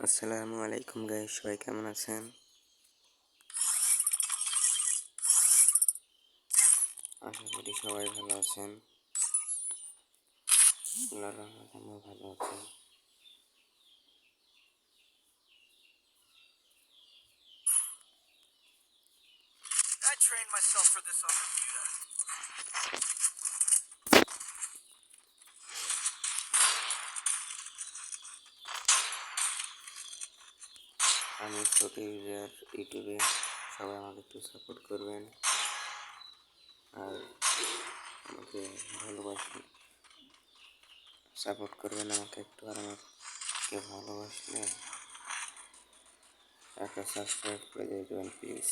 আসসালামু আলাইকুম গাইস, সবাই কেমন আছেন? আশা করি সবাই ভালো আছেন। আল্লাহর রহমতে আমিও ভালো আছি। I trained myself for this on Bermuda. আমি ছোট ইউজার ইউটিউবে, সবাই আমাকে একটু সাপোর্ট করবেন আর আমাকে ভালোবাসবেন, সাপোর্ট করবেন আমাকে একটু। আর আমাকে ভালোবাসলে একটা সাবস্ক্রাইব করে দিয়ে দেবেন প্লিজ।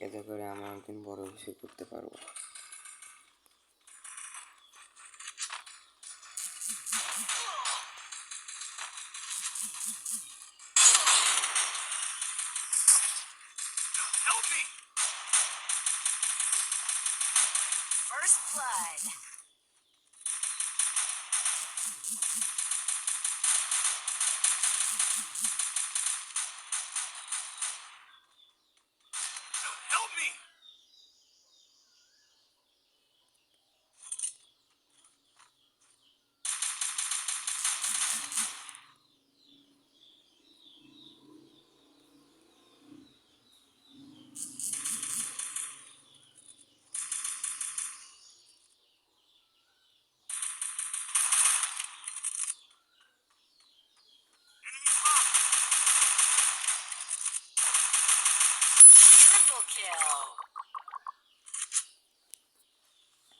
এতে করে আমি একদিন বড় কিছু করতে পারবো। Help me! First blood. Help me! Triple kill.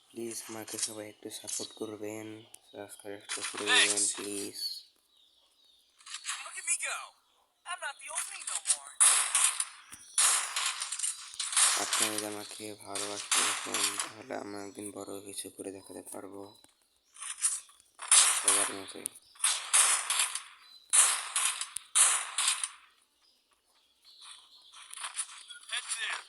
Please আমাকে সবাই একটু সাপোর্ট করবেন, সাবস্ক্রাইব করে দেবেন please. Look at me go. I'm not the old me no more. আপনি যদি আমাকে ভালোবাসতে থাকেন তাহলে আমি একদিন বড় কিছু করে দেখাতে পারবো সবার মতোই। Head there.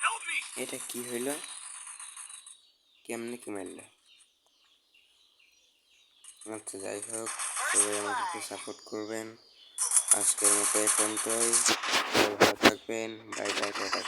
Help me! এটা কি হইল? কেমনে কি মারল? আচ্ছা, যাই হোক, সবাই আমাকে একটু সাপোর্ট করবেন। আজকের মতো এই পর্যন্তই। ভালো থাকবেন। Bye bye, tata.